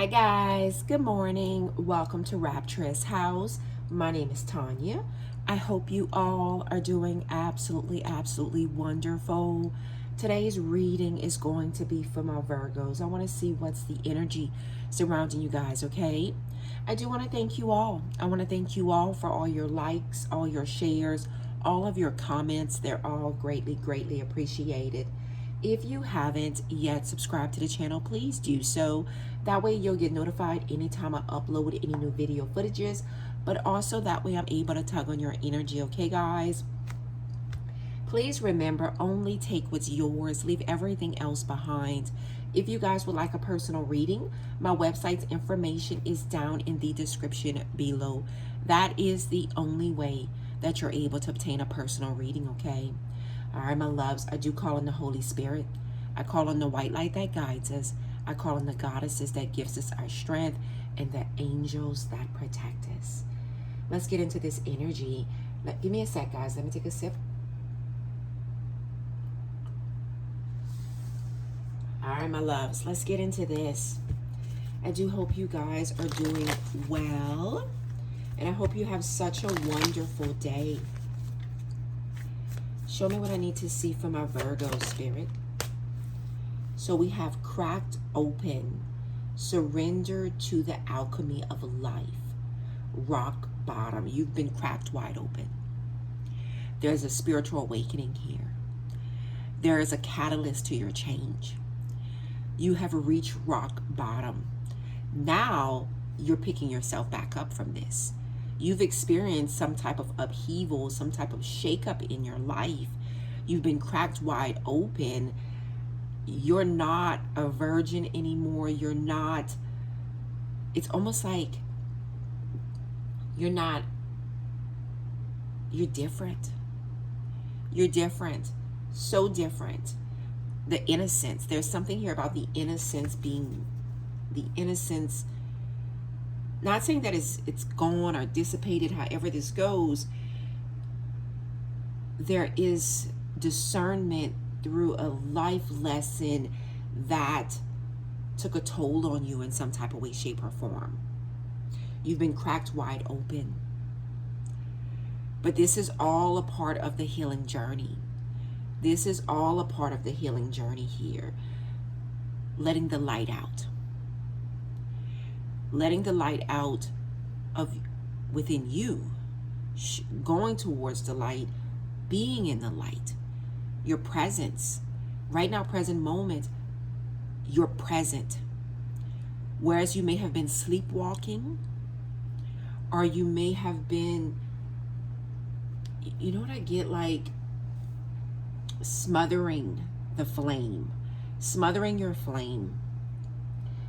Guys, good morning. Welcome to Rapturous house. My name is Tanya. I hope you all are doing absolutely wonderful. Today's reading is going to be for my Virgos. I want to see what's the energy surrounding you guys, okay? I do want to thank you all. I want to thank you all for all your likes, all your shares, all of your comments. They're all greatly appreciated. If you haven't yet subscribed to the channel, please do so. That way you'll get notified anytime I upload any new video footages, but also that way I'm able to tug on your energy, okay guys? Please remember, only take what's yours, leave everything else behind. If you guys would like a personal reading, my website's information is down in the description below. That is the only way that you're able to obtain a personal reading, okay? All right, my loves, I do call on the Holy Spirit. I call on the white light that guides us. I call on the goddesses that gives us our strength and the angels that protect us. Let's get into this energy. Give me a sec, guys. Let me take a sip. All right, my loves, let's get into this. I do hope you guys are doing well, and I hope you have such a wonderful day. Show me what I need to see from my Virgo spirit. So we have cracked open, surrender to the alchemy of life, rock bottom. You've been cracked wide open. There's a spiritual awakening here. There is a catalyst to your change. You have reached rock bottom. Now you're picking yourself back up from this. You've experienced some type of upheaval, some type of shakeup in your life. You've been cracked wide open. You're not a virgin anymore. You're not, it's almost like you're not, you're different. You're different. So different. The innocence. There's something here about the innocence being, the innocence, not saying that it's gone or dissipated, however this goes. There is discernment through a life lesson that took a toll on you in some type of way, shape, or form. You've been cracked wide open. But this is all a part of the healing journey. This is all a part of the healing journey here. Letting the light out. Letting the light out of within you, going towards the light, being in the light, your presence. Right now, present moment, you're present. Whereas you may have been sleepwalking, or you may have been, you know what I get, like smothering the flame, smothering your flame.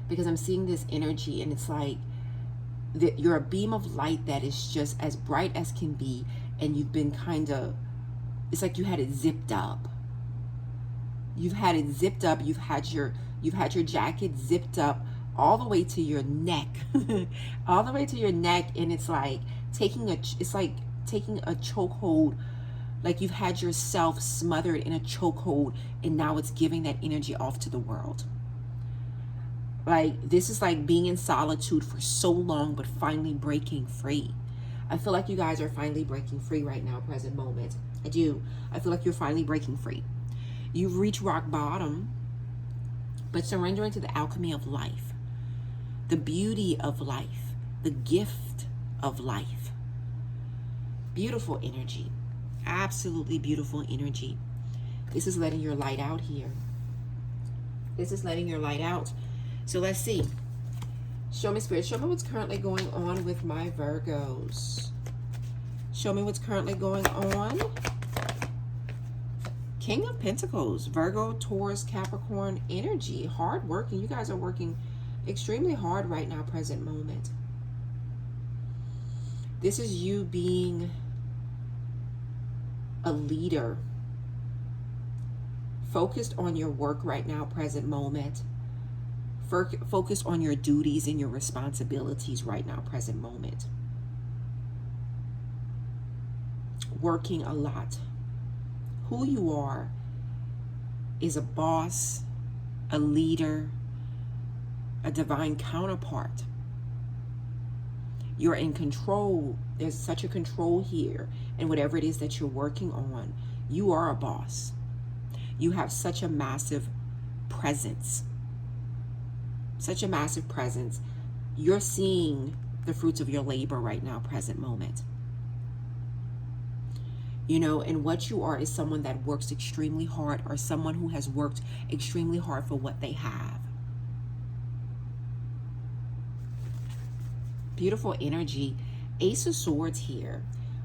Because I'm seeing this energy and it's like you're a beam of light that is just as bright as can be, and you've been kind of, it's like you had it zipped up. You've had it zipped up. You've had your jacket zipped up all the way to your neck, all the way to your neck, and it's like taking a chokehold. Like you've had yourself smothered in a chokehold, and now it's giving that energy off to the world. Like this is like being in solitude for so long, but finally breaking free. I feel like you guys are finally breaking free right now, present moment. I do. I feel like you're finally breaking free. You've reached rock bottom, but surrendering to the alchemy of life, the beauty of life, the gift of life. Beautiful energy. Absolutely beautiful energy. This is letting your light out here. This is letting your light out. So let's see. Show me, Spirit. Show me what's currently going on with my Virgos. Show me what's currently going on. King of Pentacles. Virgo, Taurus, Capricorn energy. Hard working. You guys are working extremely hard right now, present moment. This is you being a leader. Focused on your work right now, present moment. Focus on your duties and your responsibilities right now, present moment. Working a lot. Who you are is a boss, a leader, a divine counterpart. You're in control. There's such a control here. And whatever it is that you're working on, you are a boss. You have such a massive presence. Such a massive presence. You're seeing the fruits of your labor right now, present moment. You know, and what you are is someone that works extremely hard, or someone who has worked extremely hard for what they have. Beautiful energy. Ace of Swords here.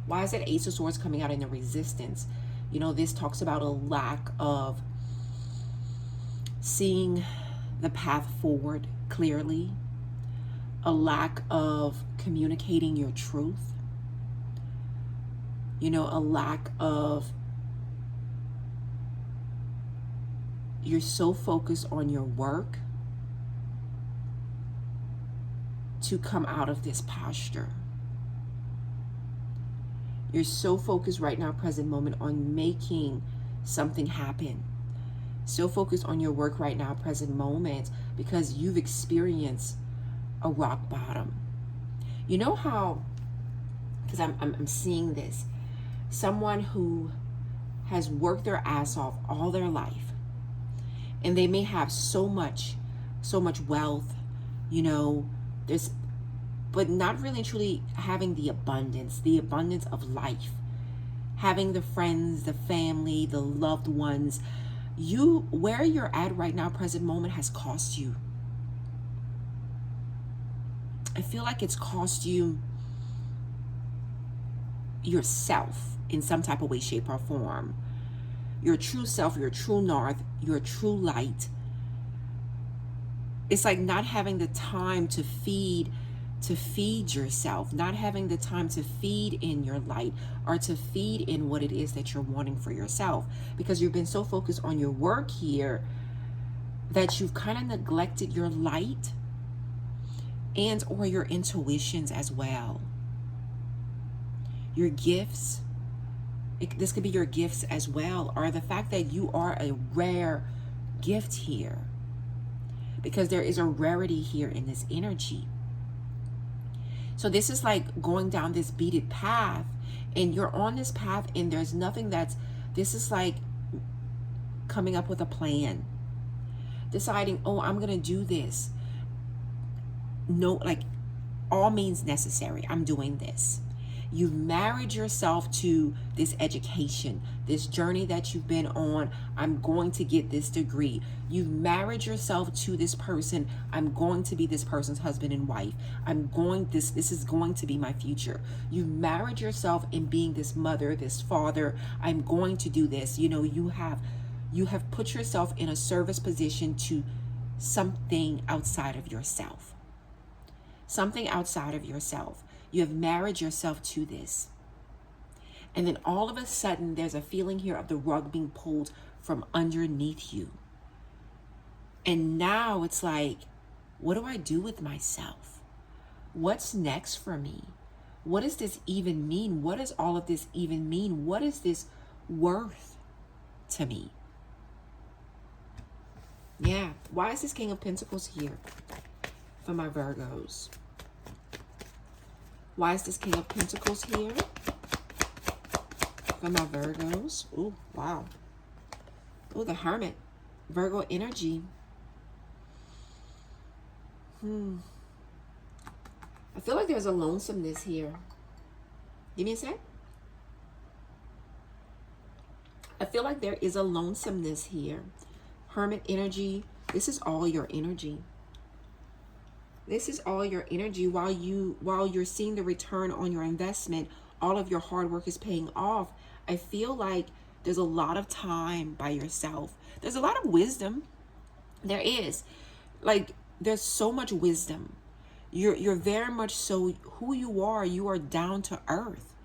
Why is that Ace of Swords coming out in the Resistance? You know, this talks about a lack of seeing the path forward clearly, a lack of communicating your truth, you know, a lack of, you're so focused on your work to come out of this posture. You're so focused right now, present moment, on making something happen. So focused on your work right now, present moment, because you've experienced a rock bottom. You know how, because I'm seeing this, someone who has worked their ass off all their life, and they may have so much wealth, you know, but not really truly having the abundance of life, having the friends, the family, the loved ones. Where you're at right now, present moment, has cost you. I feel like it's cost you yourself in some type of way, shape, or form. Your true self, your true north, your true light. It's like not having the time to feed yourself, not having the time to feed in your light, or to feed in what it is that you're wanting for yourself, because you've been so focused on your work here that you've kind of neglected your light and or your intuitions as well. Your gifts, this could be your gifts as well, or the fact that you are a rare gift here, because there is a rarity here in this energy. So this is like going down this beaded path, and you're on this path, and there's nothing this is like coming up with a plan, deciding, oh, I'm gonna do this. No, like, all means necessary, I'm doing this. You've married yourself to this education, this journey that you've been on. I'm going to get this degree. You've married yourself to this person. I'm going to be this person's husband and wife. This is going to be my future. You've married yourself in being this mother, this father. I'm going to do this. You know, you have put yourself in a service position to something outside of yourself. Something outside of yourself. You have married yourself to this. And then all of a sudden, there's a feeling here of the rug being pulled from underneath you. And now it's like, what do I do with myself? What's next for me? What does this even mean? What does all of this even mean? What is this worth to me? Yeah. Why is this King of Pentacles here for my Virgos? Why is this King of Pentacles here for my Virgos? Oh, wow. Oh, the Hermit. Virgo energy. I feel like there's a lonesomeness here. Give me a sec. I feel like there is a lonesomeness here. Hermit energy. This is all your energy. This is all your energy. While you're seeing the return on your investment, all of your hard work is paying off. I feel like there's a lot of time by yourself. There's a lot of wisdom. There is. Like, there's so much wisdom. You're very much so who you are down to earth.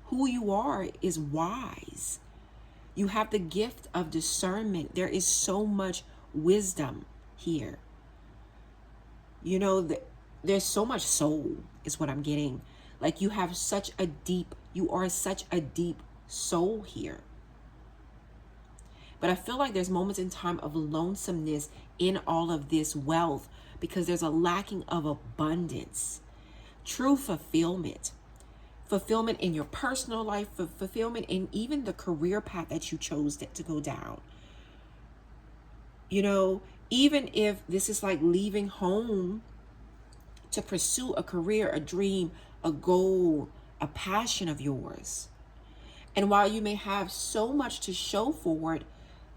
Who you are is wise. You have the gift of discernment. There is so much wisdom here. You know, there's so much soul is what I'm getting. Like, you are such a deep soul here. But I feel like there's moments in time of lonesomeness in all of this wealth because there's a lacking of abundance, true fulfillment. Fulfillment in your personal life, fulfillment in even the career path that you chose to go down. You know, even if this is like leaving home to pursue a career, a dream, a goal, a passion of yours. And while you may have so much to show for it,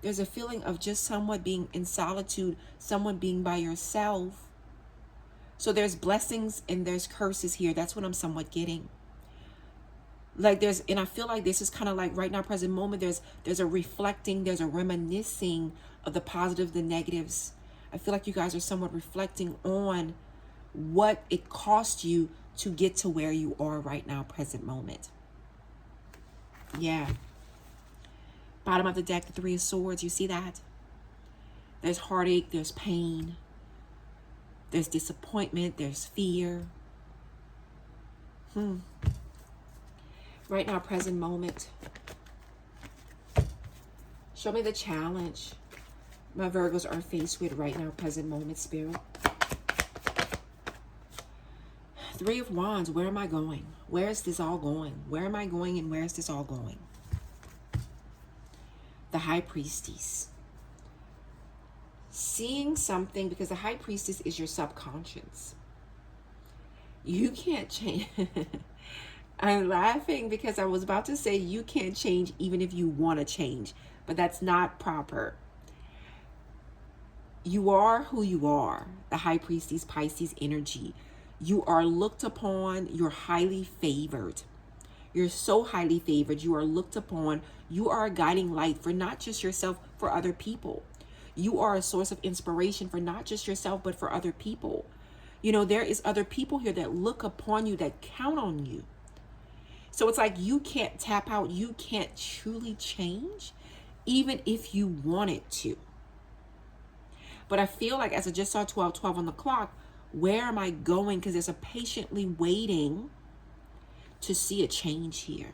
there's a feeling of just somewhat being in solitude, someone being by yourself. So there's blessings and there's curses here. That's what I'm somewhat getting. Like and I feel like this is kind of like right now, present moment, there's a reflecting, there's a reminiscing of the positive, the negatives. I feel like you guys are somewhat reflecting on what it cost you to get to where you are right now, present moment. Yeah. Bottom of the deck, the Three of Swords, you see that? There's heartache, there's pain, there's disappointment, there's fear. Right now, present moment. Show me the challenge my Virgos are faced with right now, present moment, Spirit. Three of Wands, where am I going? Where is this all going? Where am I going and where is this all going? The High Priestess. Seeing something, because the High Priestess is your subconscious. You can't change. I'm laughing because I was about to say you can't change even if you want to change, but that's not proper. You are who you are, the High Priestess, Pisces energy. You are looked upon, you're highly favored. You're so highly favored, you are looked upon. You are a guiding light for not just yourself, for other people. You are a source of inspiration for not just yourself, but for other people. You know, there is other people here that look upon you, that count on you. So it's like you can't tap out, you can't truly change, even if you wanted to. But I feel like, as I just saw 12 on the clock, where am I going? Because there's a patiently waiting to see a change here.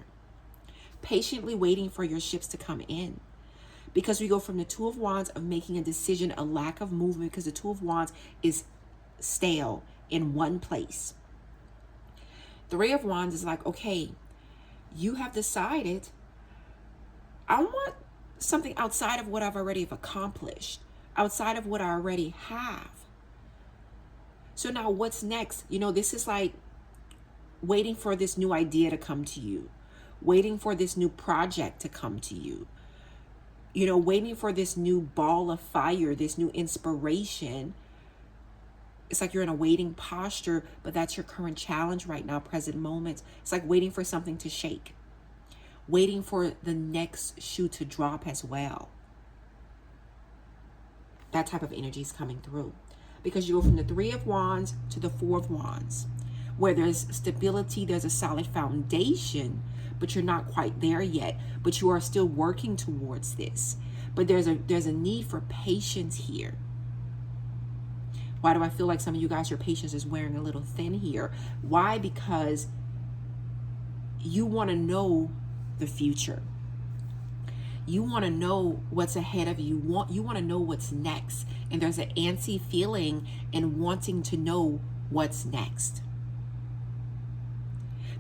Patiently waiting for your ships to come in. Because we go from the Two of Wands of making a decision, a lack of movement, because the Two of Wands is stale in one place. Three of Wands is like, okay, you have decided, I want something outside of what I've already accomplished, outside of what I already have. So now what's next? You know, this is like waiting for this new idea to come to you, waiting for this new project to come to you, you know, waiting for this new ball of fire, this new inspiration. It's like you're in a waiting posture, but that's your current challenge right now, present moment. It's like waiting for something to shake, waiting for the next shoe to drop as well. That type of energy is coming through. Because you go from the Three of Wands to the Four of Wands, where there's stability, there's a solid foundation, but you're not quite there yet. But you are still working towards this. But there's a need for patience here. Why do I feel like some of you guys, your patience is wearing a little thin here? Why? Because you want to know the future. You want to know what's ahead of you. You want to know what's next. And there's an antsy feeling in wanting to know what's next.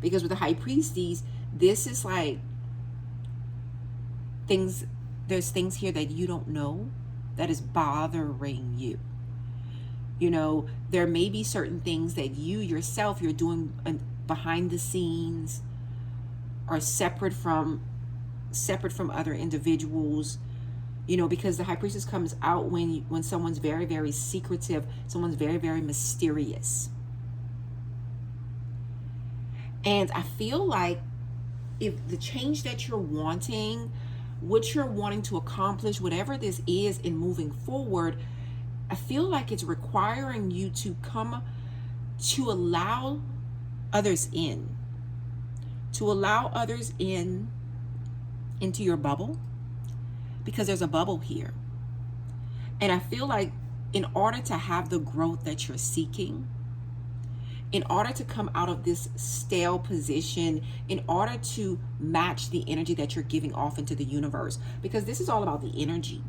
Because with the High Priestess, this is like there's things here that you don't know that is bothering you. You know, there may be certain things that you yourself, you're doing behind the scenes, or separate from other individuals, you know, because the High Priestess comes out when someone's very, very secretive, someone's very, very mysterious. And I feel like if the change that you're wanting, what you're wanting to accomplish, whatever this is in moving forward, I feel like it's requiring you to allow others in, into your bubble, because there's a bubble here. And I feel like in order to have the growth that you're seeking, in order to come out of this stale position, in order to match the energy that you're giving off into the universe, because this is all about the energy.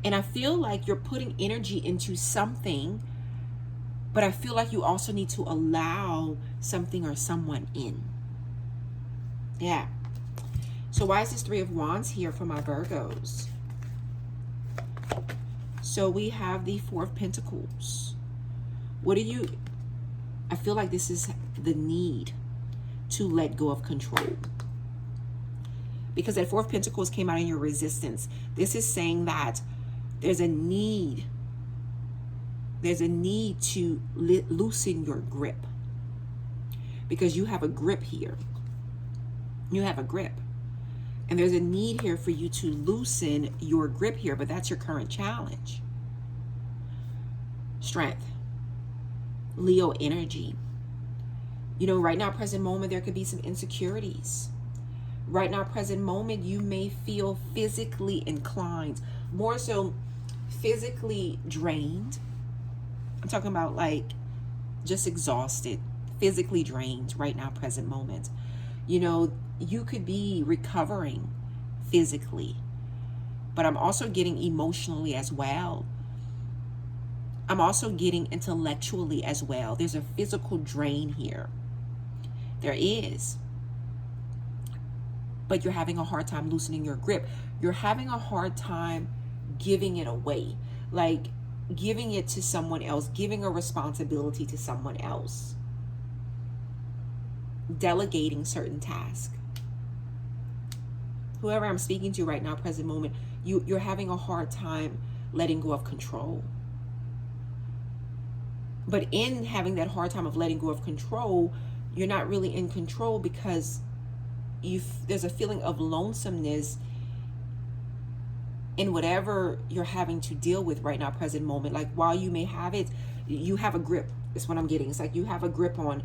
And I feel like you're putting energy into something, but I feel like you also need to allow something or someone in. Yeah. So why is this Three of Wands here for my Virgos? So we have the Four of Pentacles. I feel like this is the need to let go of control. Because that Four of Pentacles came out in your resistance. This is saying that there's a need. There's a need to loosen your grip. Because you have a grip here. You have a grip. And there's a need here for you to loosen your grip here, but that's your current challenge. Strength. Leo energy. You know, right now, present moment, there could be some insecurities. Right now, present moment, you may feel physically inclined, more so physically drained. I'm talking about like just exhausted, physically drained right now, present moment. You know, you could be recovering physically, but I'm also getting emotionally as well. I'm also getting intellectually as well. There's a physical drain here. There is. But you're having a hard time loosening your grip. You're having a hard time giving it away. Like giving it to someone else, giving a responsibility to someone else. Delegating certain tasks. Whoever I'm speaking to right now, present moment, you're having a hard time letting go of control. But in having that hard time of letting go of control, you're not really in control because there's a feeling of lonesomeness in whatever you're having to deal with right now, present moment. Like while you may have it, you have a grip. That's what I'm getting. It's like you have a grip on,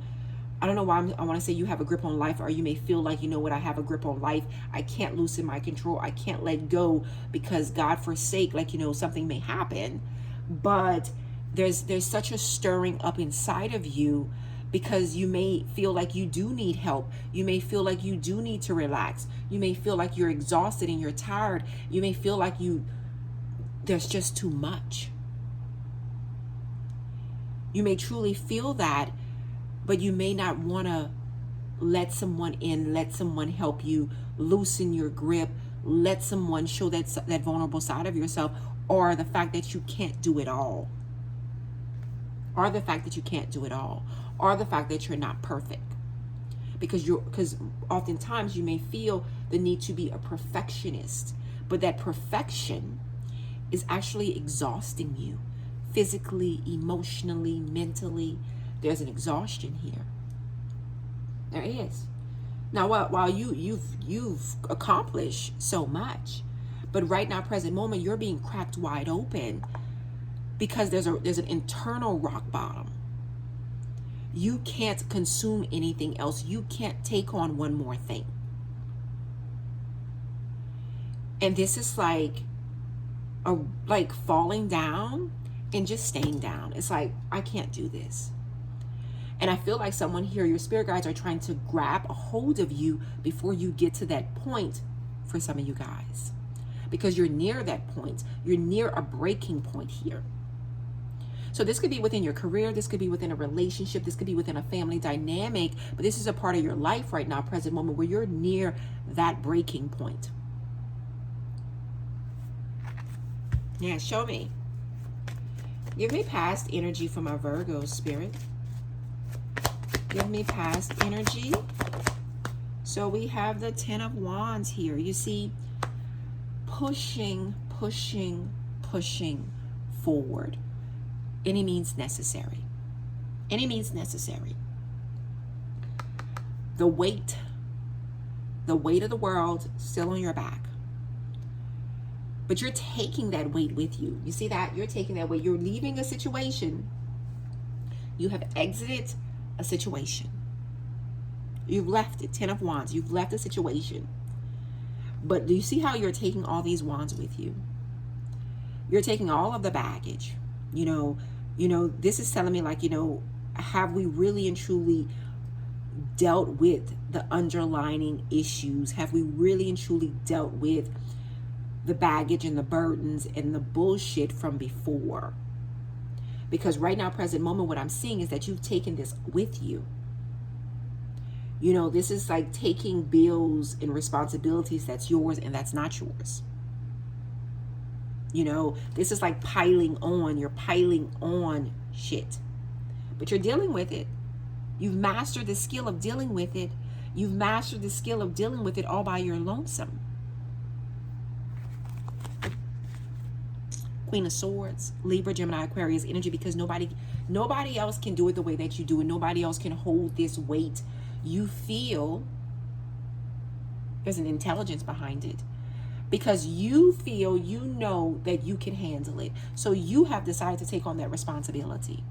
I don't know why I want to say you have a grip on life, or you may feel like, you know what, I have a grip on life. I can't loosen my control. I can't let go because God forsake, like, you know, something may happen. But there's such a stirring up inside of you because you may feel like you do need help. You may feel like you do need to relax. You may feel like you're exhausted and you're tired. You may feel like there's just too much. You may truly feel that, but you may not want to let someone in, let someone help you loosen your grip, let someone show that vulnerable side of yourself, or the fact that you can't do it all. Or the fact that you can't do it all. Or the fact that you're not perfect. Because oftentimes you may feel the need to be a perfectionist. But that perfection is actually exhausting you. Physically, emotionally, mentally. There's an exhaustion here. There is. Now, while you've accomplished so much, but right now, present moment, you're being cracked wide open because there's an internal rock bottom. You can't consume anything else. You can't take on one more thing. And this is like falling down and just staying down. It's like, I can't do this. And I feel like someone here, your spirit guides are trying to grab a hold of you before you get to that point for some of you guys. Because you're near that point. You're near a breaking point here. So this could be within your career. This could be within a relationship. This could be within a family dynamic. But this is a part of your life right now, present moment, where you're near that breaking point. Yeah, show me. Give me past energy for my Virgo spirit. Give me past energy. So we have the Ten of Wands here. You see, pushing forward. Any means necessary. Any means necessary. The weight of the world still on your back. But you're taking that weight with you. You see that? You're taking that weight. You're leaving a situation. You have exited a situation. You've left it. Ten of Wands. You've left a situation. But do you see how you're taking all these wands with you? You're taking all of the baggage. You know, this is telling me, like, have we really and truly dealt with the underlying issues? Have we really and truly dealt with the baggage and the burdens and the bullshit from before? Because right now, present moment, what I'm seeing is that you've taken this with you. You know, this is like taking bills and responsibilities that's yours and that's not yours. You know, this is like piling on. You're piling on shit. But you're dealing with it. You've mastered the skill of dealing with it. You've mastered the skill of dealing with it all by your lonesome. Queen of Swords, Libra, Gemini, Aquarius energy, because nobody else can do it the way that you do it. Nobody else can hold this weight. You feel there's an intelligence behind it. Because you feel, you know that you can handle it. So you have decided to take on that responsibility.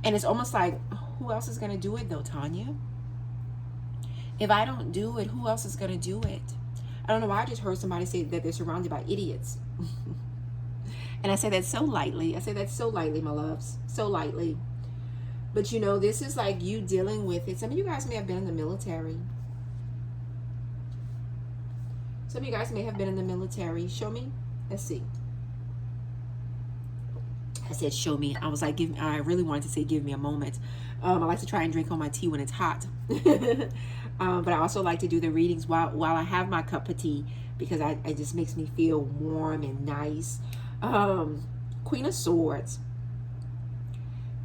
And it's almost like, who else is going to do it though, Tanya? If I don't do it, who else is going to do it? I don't know why I just heard somebody say that they're surrounded by idiots. And I say that so lightly. I say that so lightly, my loves. So lightly. But you know, this is like you dealing with it. Some of you guys may have been in the military. Some of you guys may have been in the military. Show me. Let's see. I said, show me. I was like, I really wanted to say, give me a moment. I like to try and drink all my tea when it's hot. But I also like to do the readings while I have my cup of tea, because it just makes me feel warm and nice. Queen of Swords.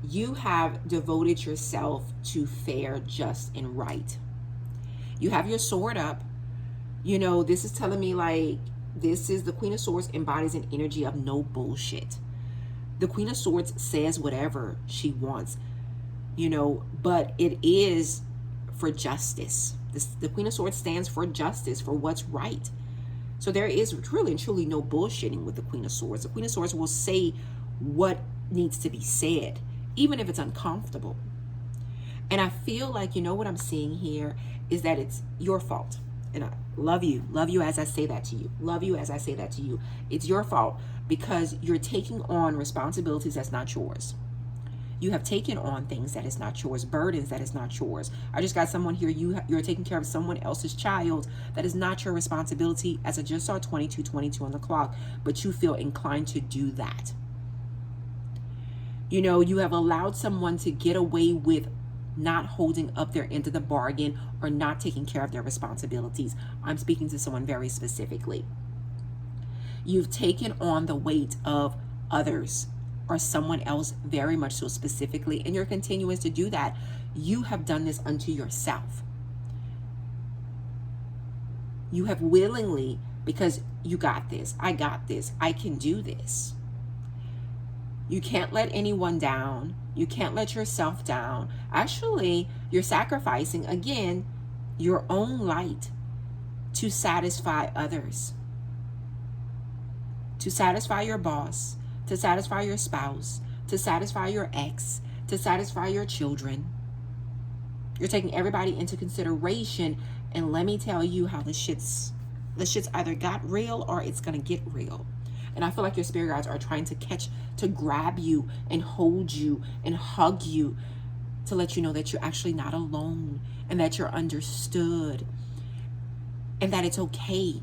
You have devoted yourself to fair, just, and right. You have your sword up. You know, this is telling me like, this is the Queen of Swords embodies an energy of no bullshit. The Queen of Swords says whatever she wants, you know, but it is for justice. The Queen of Swords stands for justice, for what's right. So there is really and truly no bullshitting with the Queen of Swords. The Queen of Swords will say what needs to be said, even if it's uncomfortable. And I feel like, you know, what I'm seeing here is that it's your fault. And I love you as I say that to you. Love you as I say that to you. It's your fault because you're taking on responsibilities that's not yours. You have taken on things that is not yours, burdens that is not yours. I just got someone here, you're taking care of someone else's child that is not your responsibility, as I just saw 22:22 on the clock, but you feel inclined to do that. You know, you have allowed someone to get away with not holding up their end of the bargain or not taking care of their responsibilities. I'm speaking to someone very specifically. You've taken on the weight of others or someone else very much so specifically, and you're continuing to do that. You have done this unto yourself. You have willingly, because you got this, I got this, I can do this. You can't let anyone down. You can't let yourself down. Actually, you're sacrificing, again, your own light to satisfy others. To satisfy your boss, to satisfy your spouse, to satisfy your ex, to satisfy your children. You're taking everybody into consideration, and let me tell you how the shit's either got real or it's gonna get real. And I feel like your spirit guides are trying to grab you and hold you and hug you to let you know that you're actually not alone and that you're understood and that it's okay.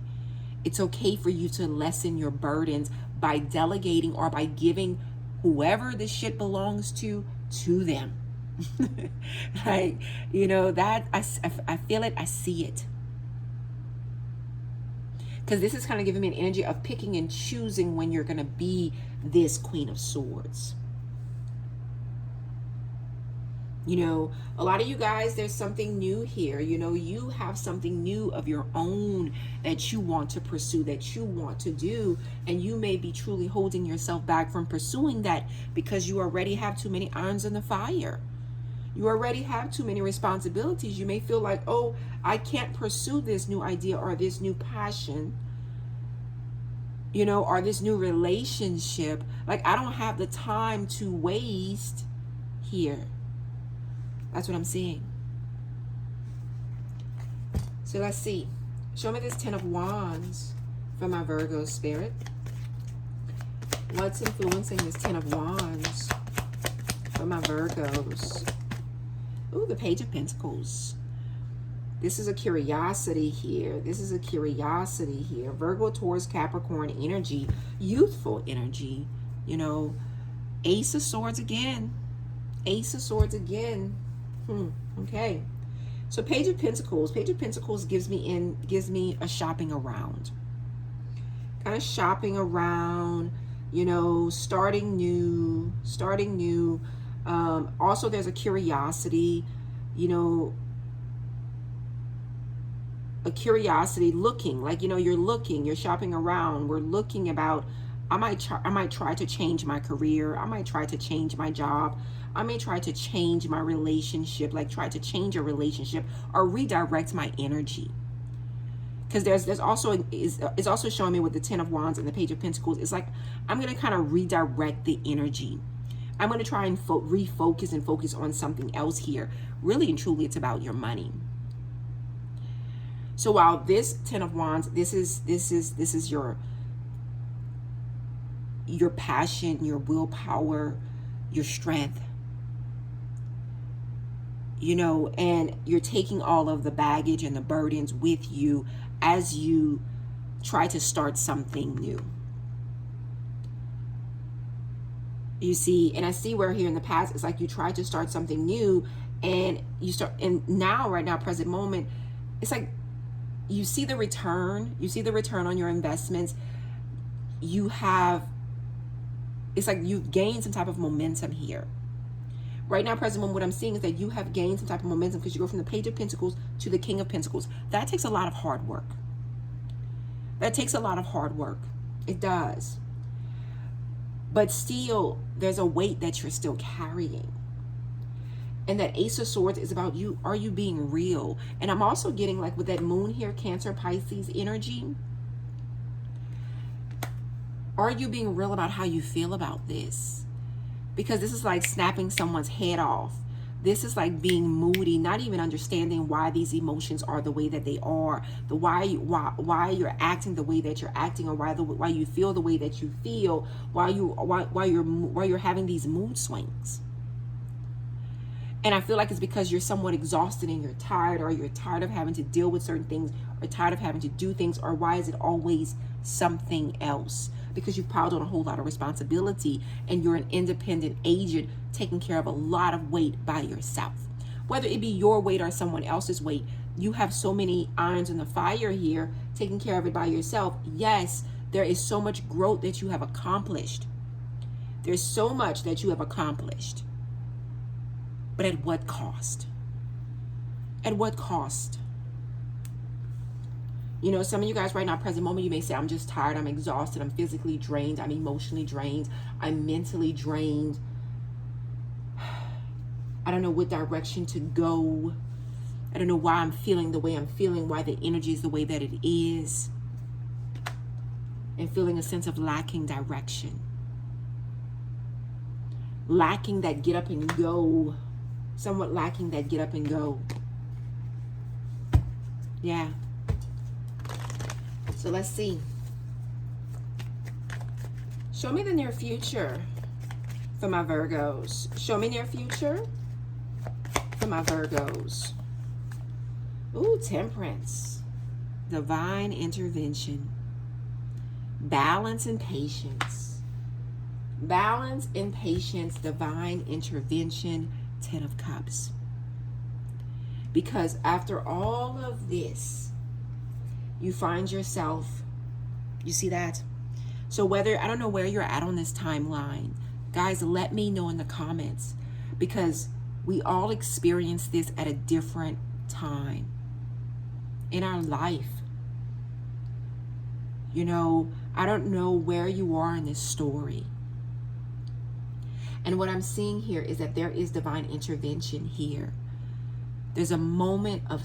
It's okay for you to lessen your burdens by delegating or by giving whoever this shit belongs to them. Like, you know, that I feel it, I see it. Because this is kind of giving me an energy of picking and choosing when you're going to be this Queen of Swords. You know, a lot of you guys, there's something new here. You know, you have something new of your own that you want to pursue, that you want to do. And you may be truly holding yourself back from pursuing that because you already have too many irons in the fire. You already have too many responsibilities. You may feel like, oh, I can't pursue this new idea or this new passion, you know, or this new relationship. Like, I don't have the time to waste here. That's what I'm seeing. So let's see. Show me this 10 of Wands for my Virgo spirit. What's influencing this 10 of Wands for my Virgos. Ooh, the Page of Pentacles. This is a curiosity here. This is a curiosity here. Virgo, Taurus, Capricorn energy, youthful energy. You know, Ace of Swords again. Ace of Swords again. Okay. So Page of Pentacles. Page of Pentacles gives me a shopping around. Kind of shopping around, you know, starting new. Also, there's a curiosity, you know, a curiosity, looking, like, you know, you're shopping around. We're looking about, I might try to change my career. I might try to change my job. I may try to change my relationship, like try to change a relationship or redirect my energy. Because there's also, it's also showing me with the Ten of Wands and the Page of Pentacles, it's like, I'm going to kind of redirect the energy. I'm going to try and refocus and focus on something else here. Really and truly, it's about your money. So while this Ten of Wands, this is your passion, your willpower, your strength, you know, and you're taking all of the baggage and the burdens with you as you try to start something new. You see, and I see where here in the past, it's like you try to start something new and you start, and now, right now, present moment, it's like you see the return on your investments. You have, it's like you've gained some type of momentum here. Right now, present moment, what I'm seeing is that you have gained some type of momentum because you go from the Page of Pentacles to the King of Pentacles. That takes a lot of hard work. That takes a lot of hard work. It does. But still, there's a weight that you're still carrying. And that Ace of Swords is about you. Are you being real? And I'm also getting, like, with that moon here, Cancer, Pisces energy. Are you being real about how you feel about this? Because this is like snapping someone's head off. This is like being moody, not even understanding why these emotions are the way that they are, why you're acting the way that you're acting, or why you feel the way that you feel, why you're having these mood swings. And I feel like it's because you're somewhat exhausted and you're tired, or you're tired of having to deal with certain things, or tired of having to do things, or why is it always something else? Because you've piled on a whole lot of responsibility and you're an independent agent taking care of a lot of weight by yourself. Whether it be your weight or someone else's weight, you have so many irons in the fire here, taking care of it by yourself. Yes, there is so much growth that you have accomplished. There's so much that you have accomplished. But at what cost? At what cost? You know, some of you guys right now, present moment, you may say, I'm just tired, I'm exhausted, I'm physically drained, I'm emotionally drained, I'm mentally drained. I don't know what direction to go. I don't know why I'm feeling the way I'm feeling, why the energy is the way that it is. And feeling a sense of lacking direction. Lacking that get up and go. Somewhat lacking that get up and go. Yeah. So let's see. Show me the near future for my Virgos. Show me near future for my Virgos. Ooh, Temperance. Divine intervention. Balance and patience. Balance and patience. Divine intervention. 10 of Cups. Because after all of this, you find yourself, you see that? So whether, I don't know where you're at on this timeline, guys, let me know in the comments, because we all experience this at a different time in our life. You know, I don't know where you are in this story. And what I'm seeing here is that there is divine intervention here. There's a moment of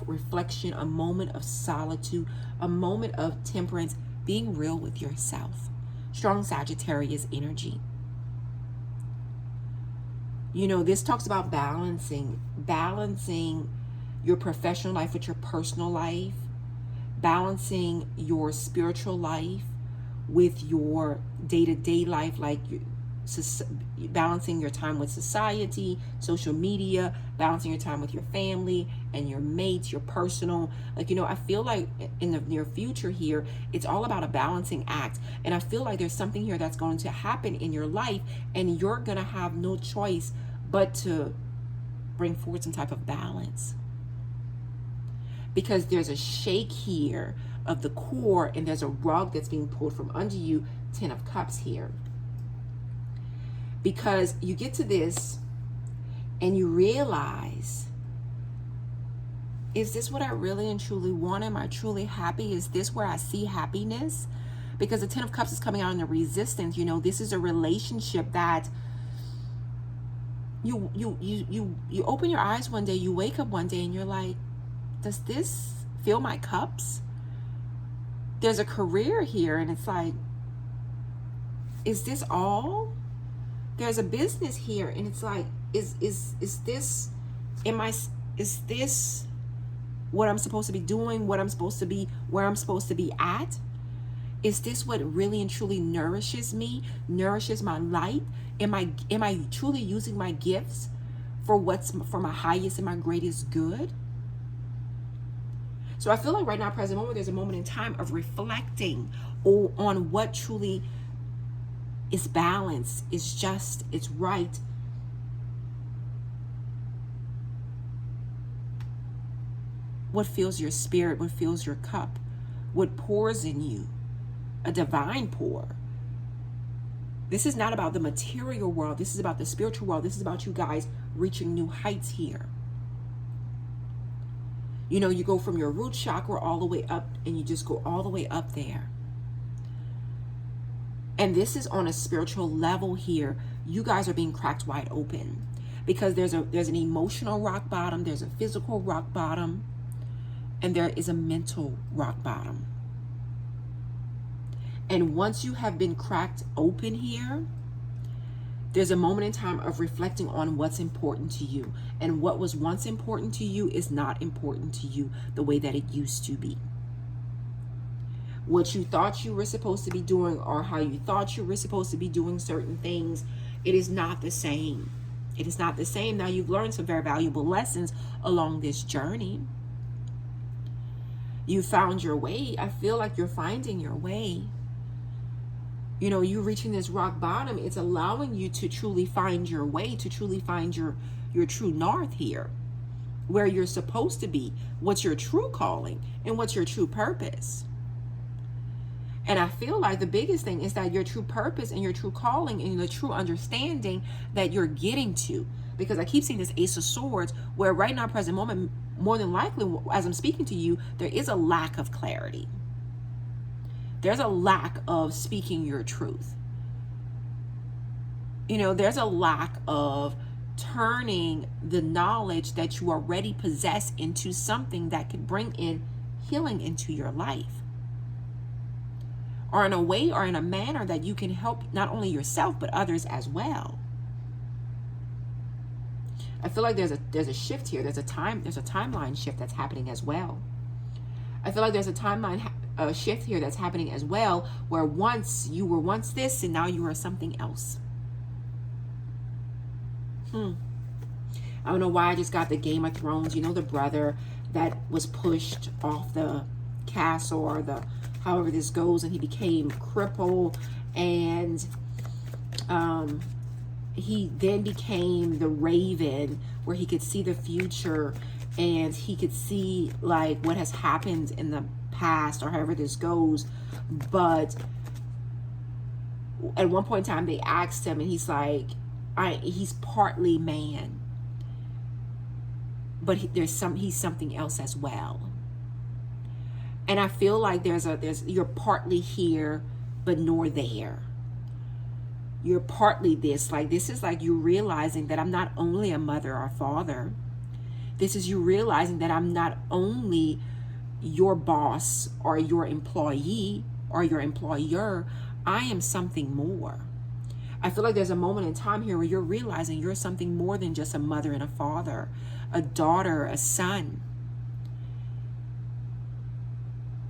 reflection, a moment of solitude, a moment of temperance, being real with yourself. Strong Sagittarius energy. You know, this talks about balancing your professional life with your personal life, balancing your spiritual life with your day-to-day life, like balancing your time with society, social media, balancing your time with your family and your mates, your personal, like, you know, I feel like in the near future here, it's all about a balancing act. And I feel like there's something here that's going to happen in your life, and you're going to have no choice but to bring forward some type of balance. Because there's a shake here of the core, and there's a rug that's being pulled from under you. 10 of Cups here. Because you get to this and you realize, is this what I really and truly want? Am I truly happy? Is this where I see happiness? Because the 10 of Cups is coming out in the resistance. You know, this is a relationship that you open your eyes one day, you wake up one day and you're like, does this fill my cups? There's a career here and it's like, is this all? There's a business here and it's like, is this what I'm supposed to be doing, what I'm supposed to be, where I'm supposed to be at? Is this what really and truly nourishes me, nourishes my light? Am I truly using my gifts for my highest and my greatest good? So I feel like right now, present moment, there's a moment in time of reflecting on what truly is balanced, is just, it's right. What fills your spirit, what fills your cup, what pours in you, a divine pour. This is not about the material world. This is about the spiritual world. This is about you guys reaching new heights here. You know, you go from your root chakra all the way up, and you just go all the way up there. And this is on a spiritual level here. You guys are being cracked wide open, because there's an emotional rock bottom, there's a physical rock bottom, and there is a mental rock bottom. And once you have been cracked open here, there's a moment in time of reflecting on what's important to you. And what was once important to you is not important to you the way that it used to be. What you thought you were supposed to be doing, or how you thought you were supposed to be doing certain things, it is not the same. It is not the same. Now, you've learned some very valuable lessons along this journey. You found your way. I feel like you're finding your way. You know, you reaching this rock bottom, it's allowing you to truly find your way, to truly find your true north here, where you're supposed to be, what's your true calling, and what's your true purpose. And I feel like the biggest thing is that your true purpose and your true calling and the true understanding that you're getting to. Because I keep seeing this Ace of Swords, where right now, present moment, more than likely, as I'm speaking to you, there is a lack of clarity. There's a lack of speaking your truth. You know, there's a lack of turning the knowledge that you already possess into something that could bring in healing into your life. Or in a way or in a manner that you can help not only yourself, but others as well. I feel like there's a shift here. There's a timeline shift that's happening as well. I feel like there's a timeline shift here that's happening as well, where once you were this and now you are something else. I don't know why I just got the Game of Thrones, you know, the brother that was pushed off the castle, or the however this goes, and he became crippled, and he then became the Raven, where he could see the future, and he could see like what has happened in the past, or however this goes. But at one point in time, they asked him, and he's like, he's partly man, but he's something else as well. And I feel like you're partly here, but nor there. You're partly this. Like, this is like you realizing that I'm not only a mother or father. This is you realizing that I'm not only your boss or your employee or your employer. I am something more. I feel like there's a moment in time here where you're realizing you're something more than just a mother and a father, a daughter, a son.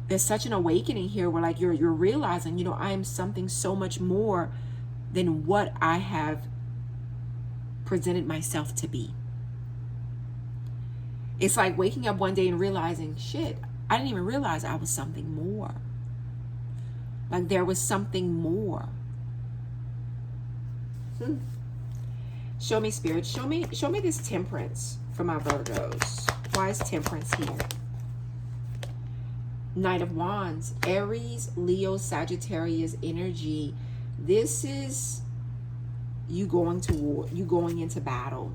There's such an awakening here where like you're realizing, you know, I am something so much more than what I have presented myself to be. It's like waking up one day and realizing, shit, I didn't even realize I was something more. Like there was something more. Show me, Spirit. Show me this Temperance for my Virgos. Why is Temperance here? Knight of Wands, Aries, Leo, Sagittarius energy. This is you going to war, you going into battle.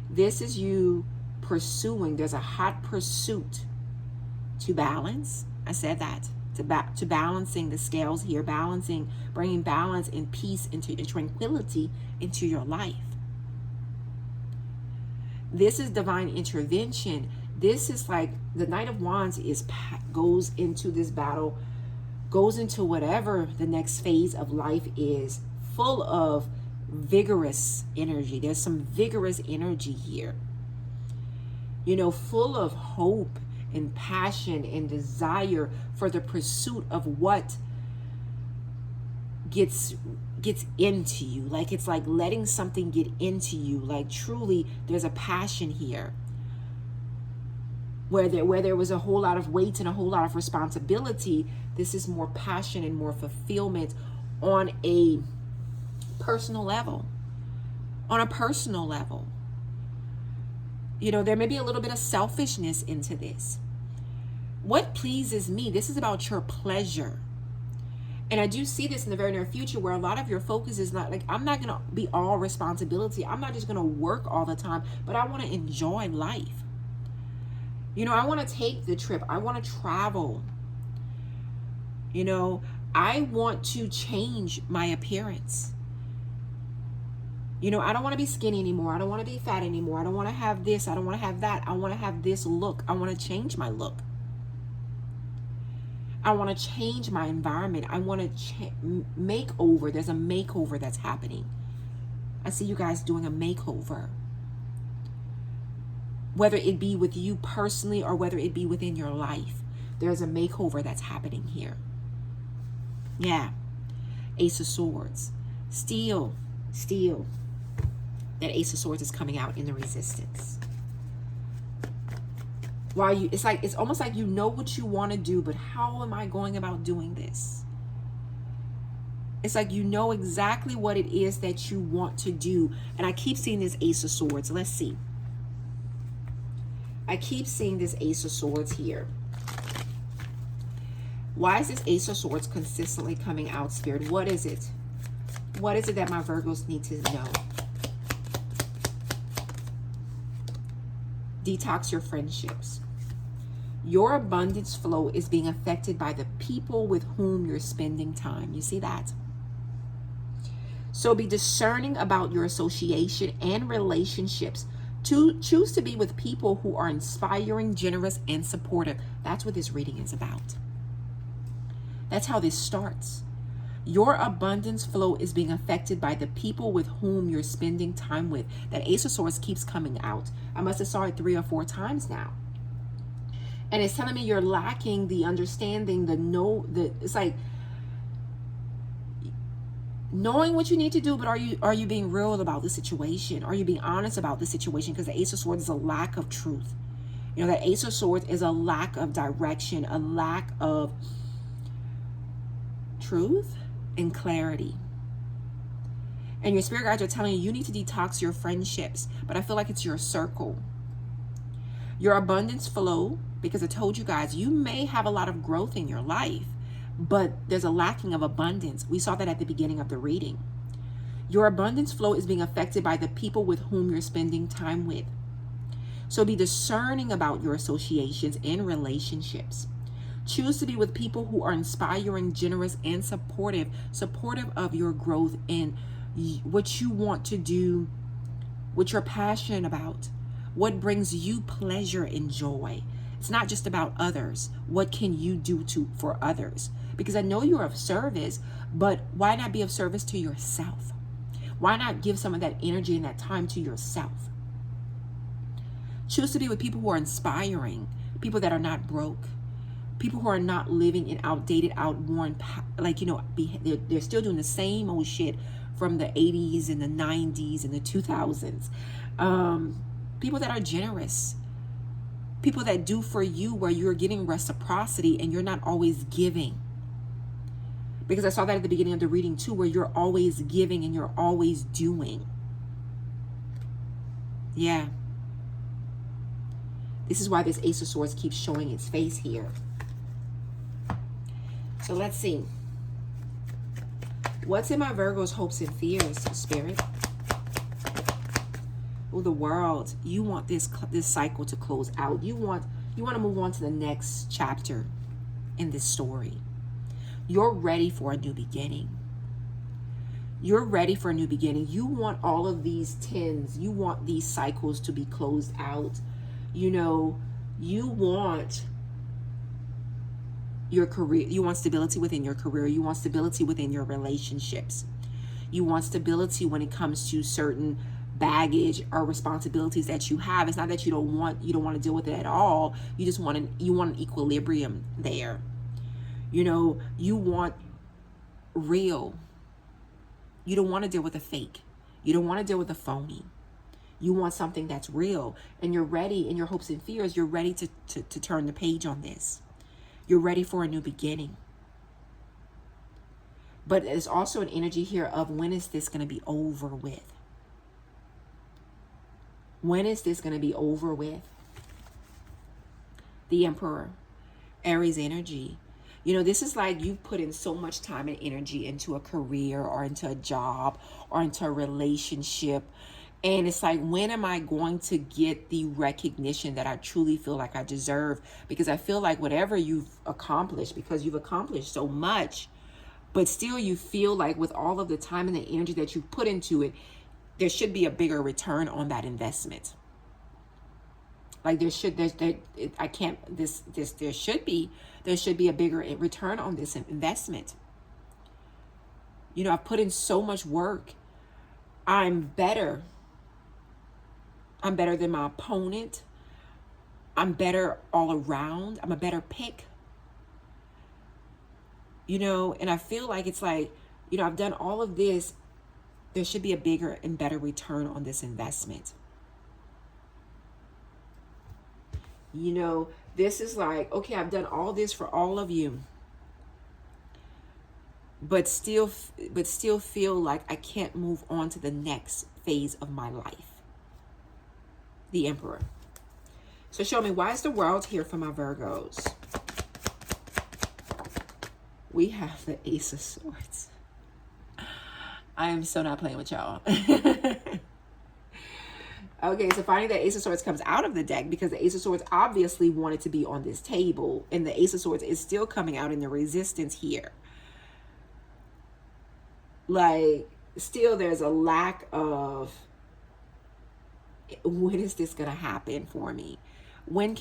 This is you pursuing. There's a hot pursuit to balance. I said that. To balancing the scales here, bringing balance and peace and tranquility into your life. This is divine intervention. This is like the Knight of Wands goes into this battle, goes into whatever the next phase of life is, full of vigorous energy. There's some vigorous energy here. You know, full of hope and passion and desire for the pursuit of what gets into you. Like it's like letting something get into you. Like truly there's a passion here. Where there was a whole lot of weight and a whole lot of responsibility, this is more passion and more fulfillment on a personal level. On a personal level. You know, there may be a little bit of selfishness into this. What pleases me? This is about your pleasure. And I do see this in the very near future where a lot of your focus is not like, I'm not going to be all responsibility. I'm not just going to work all the time, but I want to enjoy life. You know, I want to take the trip. I want to travel. You know, I want to change my appearance. You know, I don't want to be skinny anymore. I don't want to be fat anymore. I don't want to have this. I don't want to have that. I want to have this look. I want to change my look. I want to change my environment. I want to makeover. There's a makeover that's happening. I see you guys doing a makeover. Whether it be with you personally or whether it be within your life, there's a makeover that's happening here. Yeah. Ace of Swords. Steel. That Ace of Swords is coming out in the Resistance. It's almost like you know what you want to do, but how am I going about doing this? It's like you know exactly what it is that you want to do. And I keep seeing this Ace of Swords. Let's see. I keep seeing this Ace of Swords here. Why is this Ace of Swords consistently coming out, Spirit? What is it? What is it that my Virgos need to know? Detox your friendships. Your abundance flow is being affected by the people with whom you're spending time. You see that? So be discerning about your association and relationships. Choose to be with people who are inspiring, generous, and supportive. That's what this reading is about. That's how this starts. Your abundance flow is being affected by the people with whom you're spending time with. That Ace of Swords keeps coming out. I must have saw it 3 or 4 times now. And it's telling me you're lacking the understanding, it's like knowing what you need to do, but are you being real about the situation? Are you being honest about the situation? Because the Ace of Swords is a lack of truth. You know, that Ace of Swords is a lack of direction, a lack of truth and clarity. And your spirit guides are telling you need to detox your friendships, but I feel like it's your circle. Your abundance flow, because I told you guys, you may have a lot of growth in your life, but there's a lacking of abundance. We saw that at the beginning of the reading. Your abundance flow is being affected by the people with whom you're spending time with. So be discerning about your associations and relationships. Choose to be with people who are inspiring, generous, and supportive of your growth and what you want to do, what you're passionate about, what brings you pleasure and joy. It's not just about others. What can you do for others? Because I know you're of service, but why not be of service to yourself? Why not give some of that energy and that time to yourself? Choose to be with people who are inspiring, people that are not broke, People who are not living in outdated, outworn, like, you know, they're still doing the same old shit from the 80s and the 90s and the 2000s. People that are generous. People that do for you where you're getting reciprocity and you're not always giving. Because I saw that at the beginning of the reading too, where you're always giving and you're always doing. Yeah. This is why this Ace of Swords keeps showing its face here. So let's see. What's in my Virgo's hopes and fears, Spirit? Oh, the World. You want this cycle to close out. You want to move on to the next chapter in this story. You're ready for a new beginning. You're ready for a new beginning. You want all of these tens. You want these cycles to be closed out. You know, you want your career. You want stability within your career. You want stability within your relationships. You want stability when it comes to certain baggage or responsibilities that you have. It's not that you don't want to deal with it at all. You just want an equilibrium there. You know, you want real. You don't want to deal with a fake. You don't want to deal with a phony. You want something that's real. And you're ready in your hopes and fears. You're ready to turn the page on this. You're ready for a new beginning. But there's also an energy here of, when is this going to be over with? When is this going to be over with? The Emperor, Aries energy. You know, this is like you put in so much time and energy into a career or into a job or into a relationship. And it's like, when am I going to get the recognition that I truly feel like I deserve? Because I feel like whatever you've accomplished, because you've accomplished so much, but still you feel like with all of the time and the energy that you put into it, there should be a bigger return on that investment. Like there should be a bigger return on this investment. You know, I've put in so much work. I'm better than my opponent. I'm better all around. I'm a better pick. You know, and I feel like it's like, you know, I've done all of this. There should be a bigger and better return on this investment. You know, this is like, okay, I've done all this for all of you, but still feel like I can't move on to the next phase of my life. The Emperor. So show me, why is the World here for my Virgos? We have the Ace of Swords. I am so not playing with y'all. Okay, so finally the Ace of Swords comes out of the deck, because the Ace of Swords obviously wanted to be on this table, and the Ace of Swords is still coming out in the Resistance here. Like, still there's a lack of, when is this going to happen for me? When is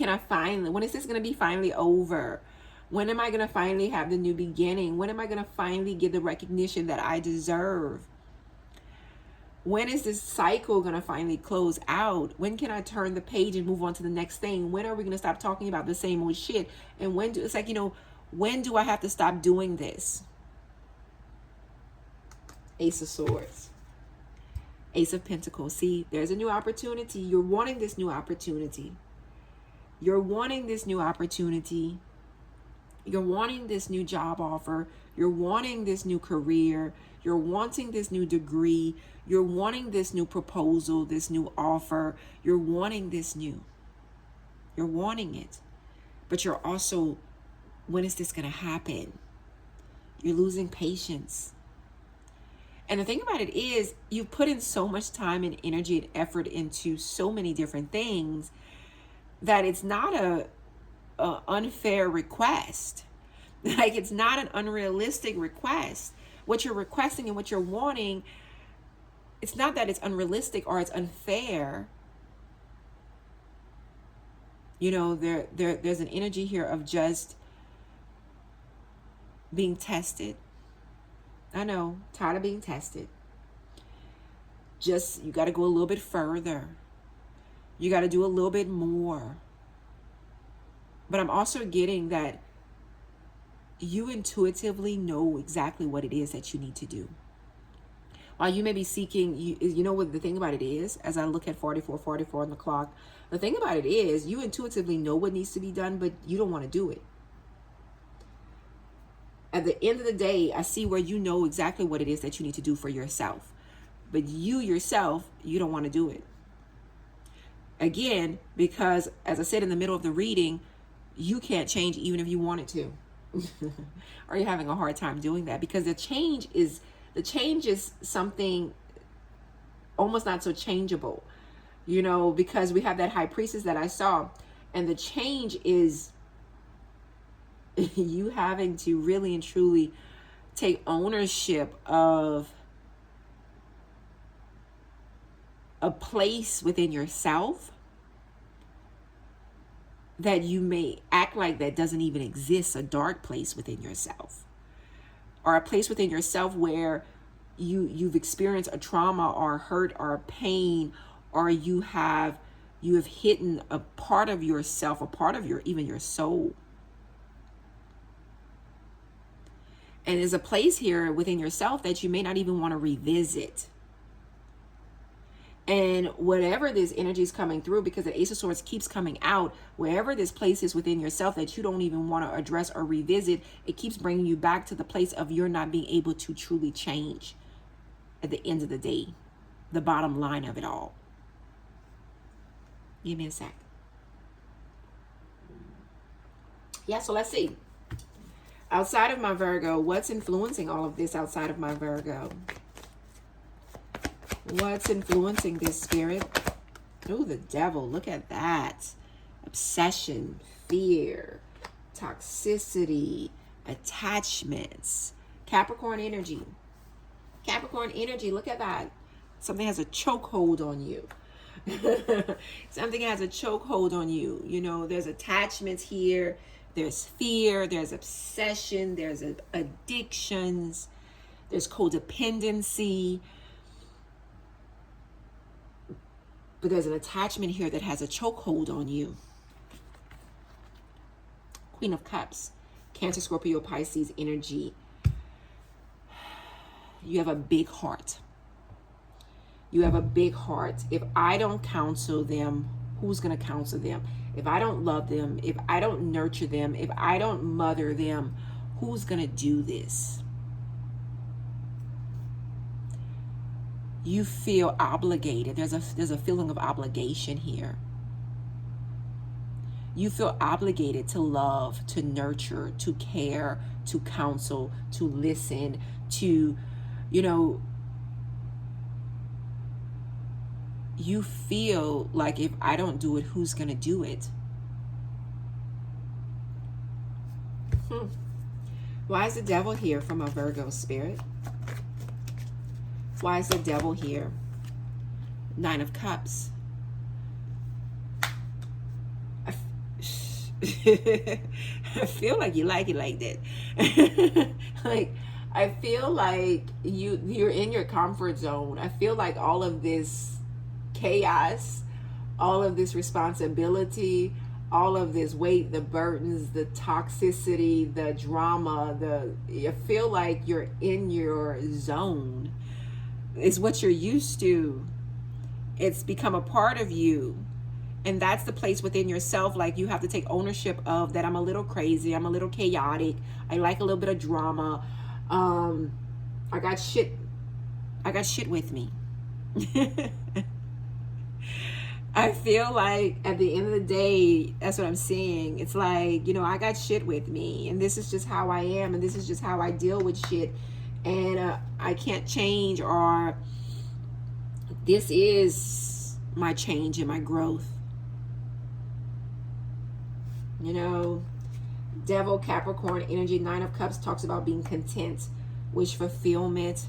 this going to be finally over? When am I going to finally have the new beginning? When am I going to finally get the recognition that I deserve? When is this cycle going to finally close out? When can I turn the page and move on to the next thing? When are we going to stop talking about the same old shit? And it's like, you know, when do I have to stop doing this? Ace of Swords. Ace of Pentacles. See, there's a new opportunity. You're wanting this new opportunity. You're wanting this new opportunity. You're wanting this new job offer. You're wanting this new career. You're wanting this new degree. You're wanting this new proposal, this new offer. You're wanting this new. You're wanting it. But you're also, when is this going to happen? You're losing patience. And the thing about it is, you put in so much time and energy and effort into so many different things that it's not a unfair request. Like, it's not an unrealistic request. What you're requesting and what you're wanting, it's not that it's unrealistic or it's unfair. You know, there's an energy here of just being tested. I know, tired of being tested. Just, you got to go a little bit further. You got to do a little bit more. But I'm also getting that you intuitively know exactly what it is that you need to do. While you may be seeking, you know what the thing about it is, as I look at 44 on the clock, the thing about it is you intuitively know what needs to be done, but you don't want to do it. At the end of the day, I see where you know exactly what it is that you need to do for yourself. But you yourself, you don't want to do it. Again, because as I said in the middle of the reading, you can't change even if you wanted to. Or you're having a hard time doing that, because the change is something almost not so changeable, you know, because we have that high priestess that I saw, and the change is you having to really and truly take ownership of a place within yourself that you may act like that doesn't even exist, a dark place within yourself, or a place within yourself where you've experienced a trauma or hurt or pain, or you have hidden a part of yourself, a part of even your soul. And there's a place here within yourself that you may not even want to revisit. And whatever this energy is coming through, because the Ace of Swords keeps coming out, wherever this place is within yourself that you don't even want to address or revisit, it keeps bringing you back to the place of you're not being able to truly change at the end of the day, the bottom line of it all. Give me a sec. Yeah, so let's see. Outside of my Virgo, what's influencing all of this outside of my Virgo? What's influencing this, Spirit? Oh, the Devil. Look at that. Obsession, fear, toxicity, attachments. Capricorn energy. Capricorn energy, look at that. Something has a chokehold on you. Something has a chokehold on you. You know, there's attachments here. There's fear. There's obsession. There's addictions. There's codependency. But there's an attachment here that has a chokehold on you. Queen of Cups. Cancer, Scorpio, Pisces energy. You have a big heart. You have a big heart. If I don't counsel them, who's going to counsel them? If I don't love them, if I don't nurture them, if I don't mother them, who's going to do this? You feel obligated. There's a feeling of obligation here. You feel obligated to love, to nurture, to care, to counsel, to listen, to, you know, you feel like if I don't do it, who's going to do it? Why is the Devil here for my Virgo, Spirit? Why is the Devil here? Nine of Cups. I feel like you like it like that. Like, I feel like you're in your comfort zone. I feel like all of this chaos, all of this responsibility, all of this weight, the burdens, the toxicity, the drama, I feel like you're in your zone. It's what you're used to. It's become a part of you. And that's the place within yourself, like you have to take ownership of that. I'm a little crazy. I'm a little chaotic. I like a little bit of drama. I got shit with me. I feel like at the end of the day, that's what I'm seeing. It's like, you know, I got shit with me, and this is just how I am, and this is just how I deal with shit, and I can't change, or this is my change and my growth. You know, Devil, Capricorn energy, Nine of Cups talks about being content, wish fulfillment.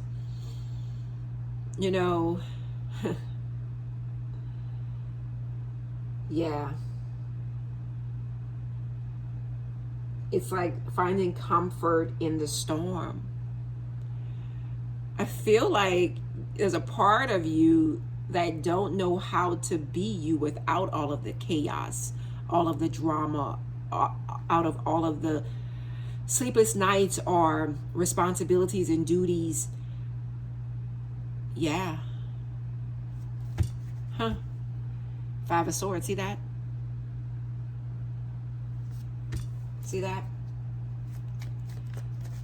You know, yeah. It's like finding comfort in the storm. I feel like there's a part of you that don't know how to be you without all of the chaos, all of the drama, out of all of the Sleepless nights are responsibilities and duties. Yeah. Huh. Five of Swords. See that? See that?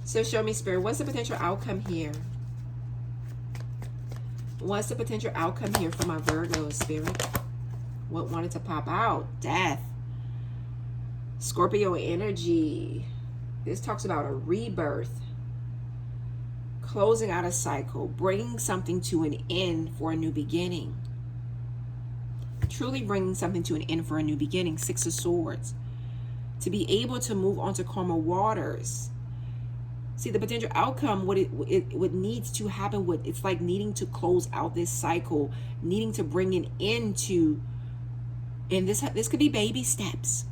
So show me, Spirit, what's the potential outcome here? What's the potential outcome here for my Virgo, Spirit? What wanted to pop out? Death. Scorpio energy. This talks about a rebirth. Closing out a cycle. Bringing something to an end for a new beginning. Truly bringing something to an end for a new beginning. Six of Swords. To be able to move on to calmer waters. See, the potential outcome, what needs to happen, it's like needing to close out this cycle, needing to bring it into, and this could be baby steps.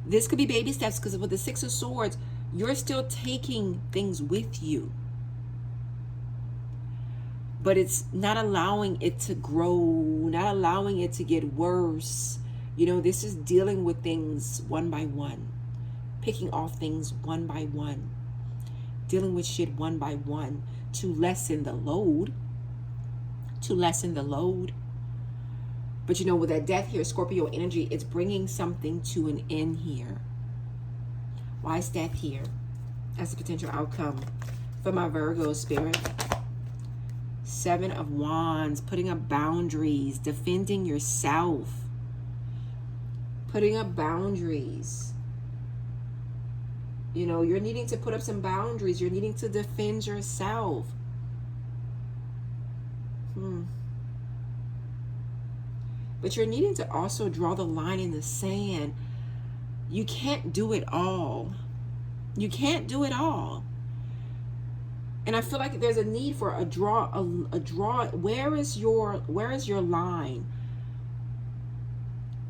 This could be baby steps, because with the Six of Swords, you're still taking things with you. But it's not allowing it to grow, not allowing it to get worse. You know, this is dealing with things one by one. Picking off things one by one. Dealing with shit one by one to lessen the load. To lessen the load. But you know, with that death here, Scorpio energy, it's bringing something to an end here. Why is death here as a potential outcome for my Virgo, Spirit? Seven of Wands, putting up boundaries, defending yourself. Putting up boundaries. You know, you're needing to put up some boundaries. You're needing to defend yourself. But you're needing to also draw the line in the sand. You can't do it all. You can't do it all. And I feel like there's a need for a draw. Where is your line?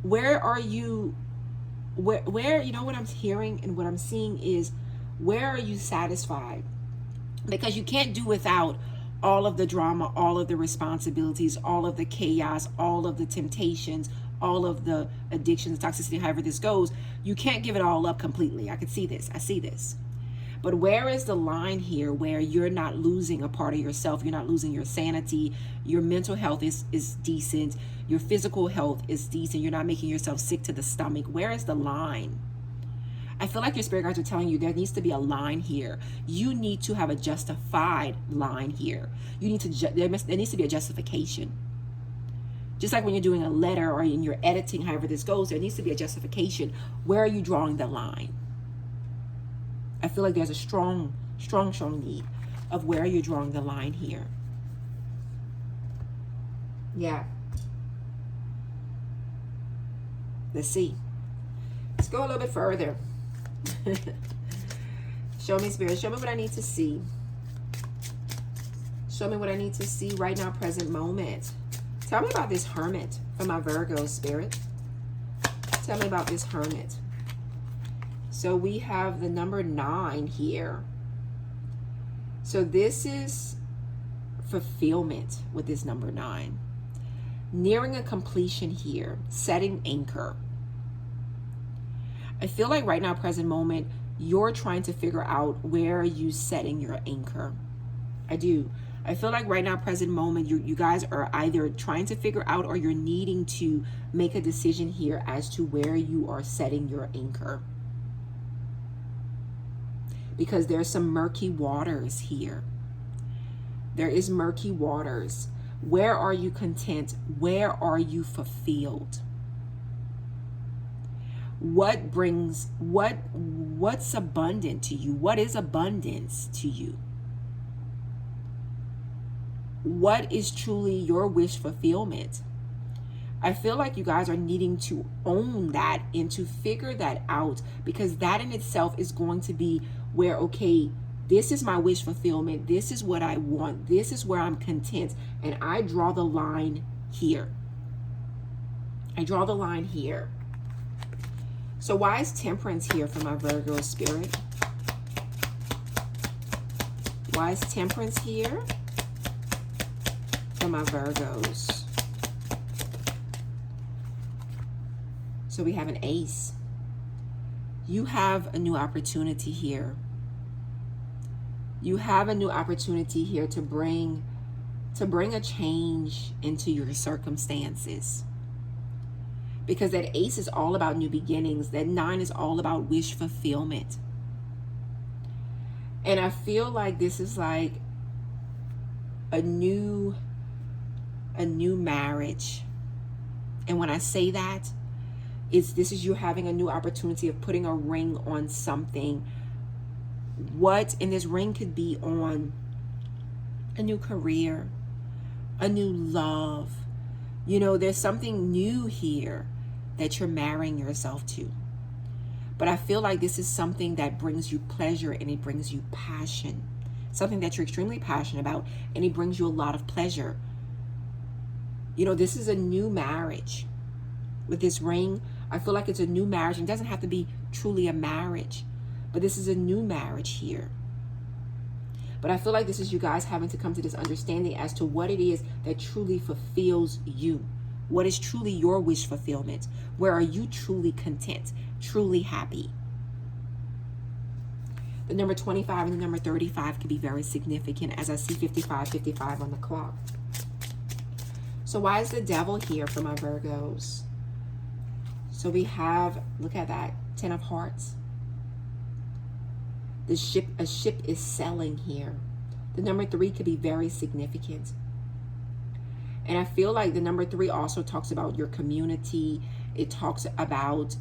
Where are you? Where you know what I'm hearing and what I'm seeing is, where are you satisfied? Because you can't do without all of the drama, all of the responsibilities, all of the chaos, all of the temptations, all of the addictions, toxicity, however this goes. You can't give it all up completely. I can see this. I see this. But where is the line here where you're not losing a part of yourself? You're not losing your sanity. Your mental health is decent. Your physical health is decent. You're not making yourself sick to the stomach. Where is the line? I feel like your spirit guides are telling you there needs to be a line here. You need to have a justified line here. You need to there needs to be a justification. Just like when you're doing a letter or in your editing, however this goes, there needs to be a justification. Where are you drawing the line? I feel like there's a strong need of where you're drawing the line here. Yeah. Let's see. Let's go a little bit further. Show me, Spirit. Show me what I need to see. Show me what I need to see right now, present moment. Tell me about this Hermit for my Virgo, Spirit. Tell me about this Hermit. So we have the number 9 here. So this is fulfillment with this number 9. Nearing a completion here. Setting anchor. I feel like right now, present moment, you're trying to figure out where are you setting your anchor. I do. I feel like right now, present moment, you guys are either trying to figure out or you're needing to make a decision here as to where you are setting your anchor. Because there's some murky waters here. There is murky waters. Where are you content? Where are you fulfilled? What brings, what's abundant to you? What is abundance to you? What is truly your wish fulfillment? I feel like you guys are needing to own that and to figure that out, because that in itself is going to be where, okay, this is my wish fulfillment. This is what I want. This is where I'm content. And I draw the line here. I draw the line here. So why is Temperance here for my Virgo, Spirit? Why is Temperance here for my Virgos? So we have an Ace. You have a new opportunity here. You have a new opportunity here to bring a change into your circumstances. Because that Ace is all about new beginnings. That 9 is all about wish fulfillment. And I feel like this is like a new marriage. And when I say that, this is you having a new opportunity of putting a ring on something. And this ring could be on a new career, a new love. You know, there's something new here that you're marrying yourself to. But I feel like this is something that brings you pleasure and it brings you passion. Something that you're extremely passionate about, and it brings you a lot of pleasure. You know, this is a new marriage. With this ring, I feel like it's a new marriage. It doesn't have to be truly a marriage, but this is a new marriage here. But I feel like this is you guys having to come to this understanding as to what it is that truly fulfills you. What is truly your wish fulfillment? Where are you truly content, truly happy? The number 25 and the number 35 can be very significant, as I see 55 on the clock. So why is the devil here for my Virgos? So we have, look at that, 10 of hearts. A ship is sailing here. The number 3 could be very significant. And I feel like the number 3 also talks about your community. It talks about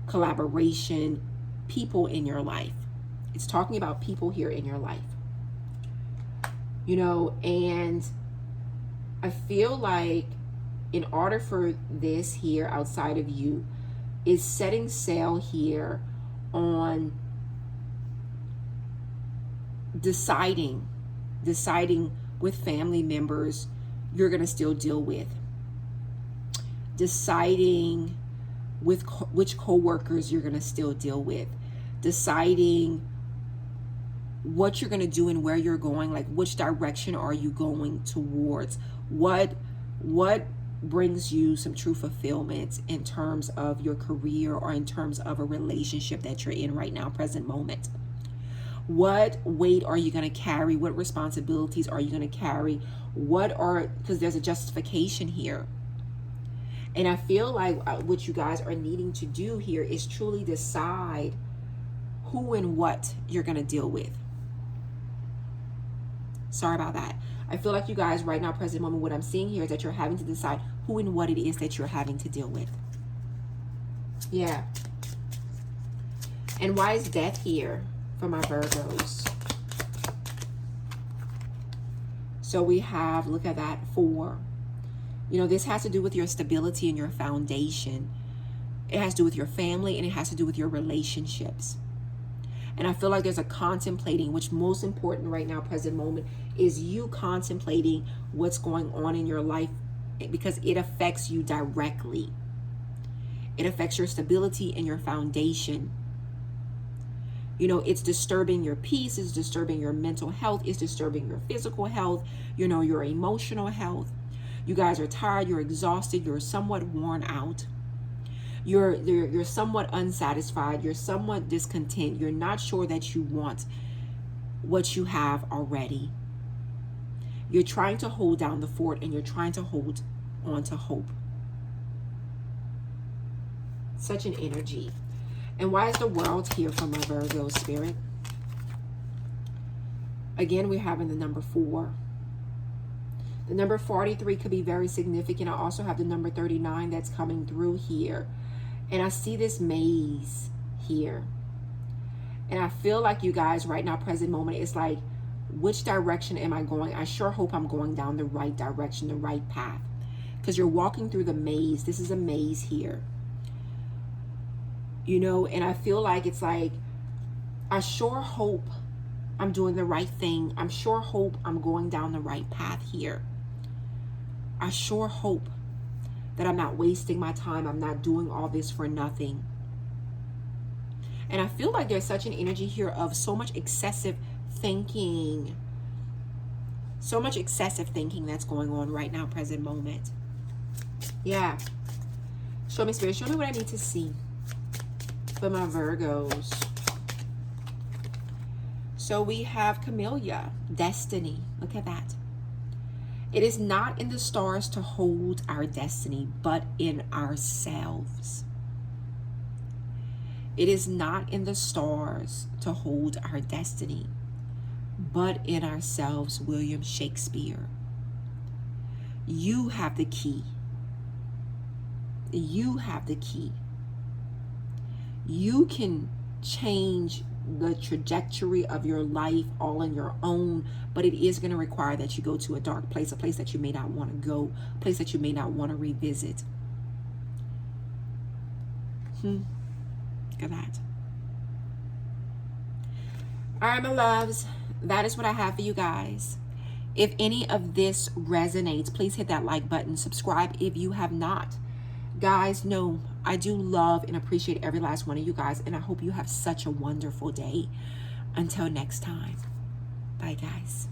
collaboration, people in your life. It's talking about people here in your life. You know, and I feel like in order for this here outside of you is setting sail here on deciding with family members you're going to still deal with. Deciding with which co-workers you're going to still deal with. Deciding what you're going to do and where you're going, like which direction are you going towards? What brings you some true fulfillment in terms of your career or in terms of a relationship that you're in right now, present moment? What weight are you going to carry? What responsibilities are you going to carry? Because there's a justification here. And I feel like what you guys are needing to do here is truly decide who and what you're going to deal with. Sorry about that. I feel like you guys right now, present moment, what I'm seeing here is that you're having to decide who and what it is that you're having to deal with. Yeah. And why is death here for my Virgos? So we have, look at that, 4. You know, this has to do with your stability and your foundation. It has to do with your family, and it has to do with your relationships. And I feel like there's a contemplating, which most important right now, present moment, is you contemplating what's going on in your life because it affects you directly. It affects your stability and your foundation. You know, it's disturbing your peace, it's disturbing your mental health, it's disturbing your physical health, you know, your emotional health. You guys are tired, you're exhausted, you're somewhat worn out. You're somewhat unsatisfied, you're somewhat discontent, you're not sure that you want what you have already. You're trying to hold down the fort and you're trying to hold on to hope. Such an energy. And why is the world here for my Virgo spirit? Again, we're having the number 4. The number 43 could be very significant. I also have the number 39 that's coming through here. And I see this maze here. And I feel like you guys right now, present moment, it's like, which direction am I going? I sure hope I'm going down the right direction, the right path. Because you're walking through the maze. This is a maze here. You know, and I feel like it's like, I sure hope I'm doing the right thing. I'm sure hope I'm going down the right path here. I sure hope that I'm not wasting my time. I'm not doing all this for nothing. And I feel like there's such an energy here of so much excessive thinking. So much excessive thinking that's going on right now, present moment. Yeah. Show me, Spirit. Show me what I need to see. for my Virgos. So we have Camellia, destiny. Look at that. It is not in the stars to hold our destiny, but in ourselves. It is not in the stars to hold our destiny, but in ourselves. William Shakespeare. You have the key. You have the key. You can change the trajectory of your life all on your own, but it is going to require that you go to a dark place, a place that you may not want to go, a place that you may not want to revisit. Look at that. All right, my loves, that is what I have for you guys. If any of this resonates, please hit that like button. Subscribe if you have not. Guys, know I do love and appreciate every last one of you guys, and I hope you have such a wonderful day. Until next time. Bye, guys.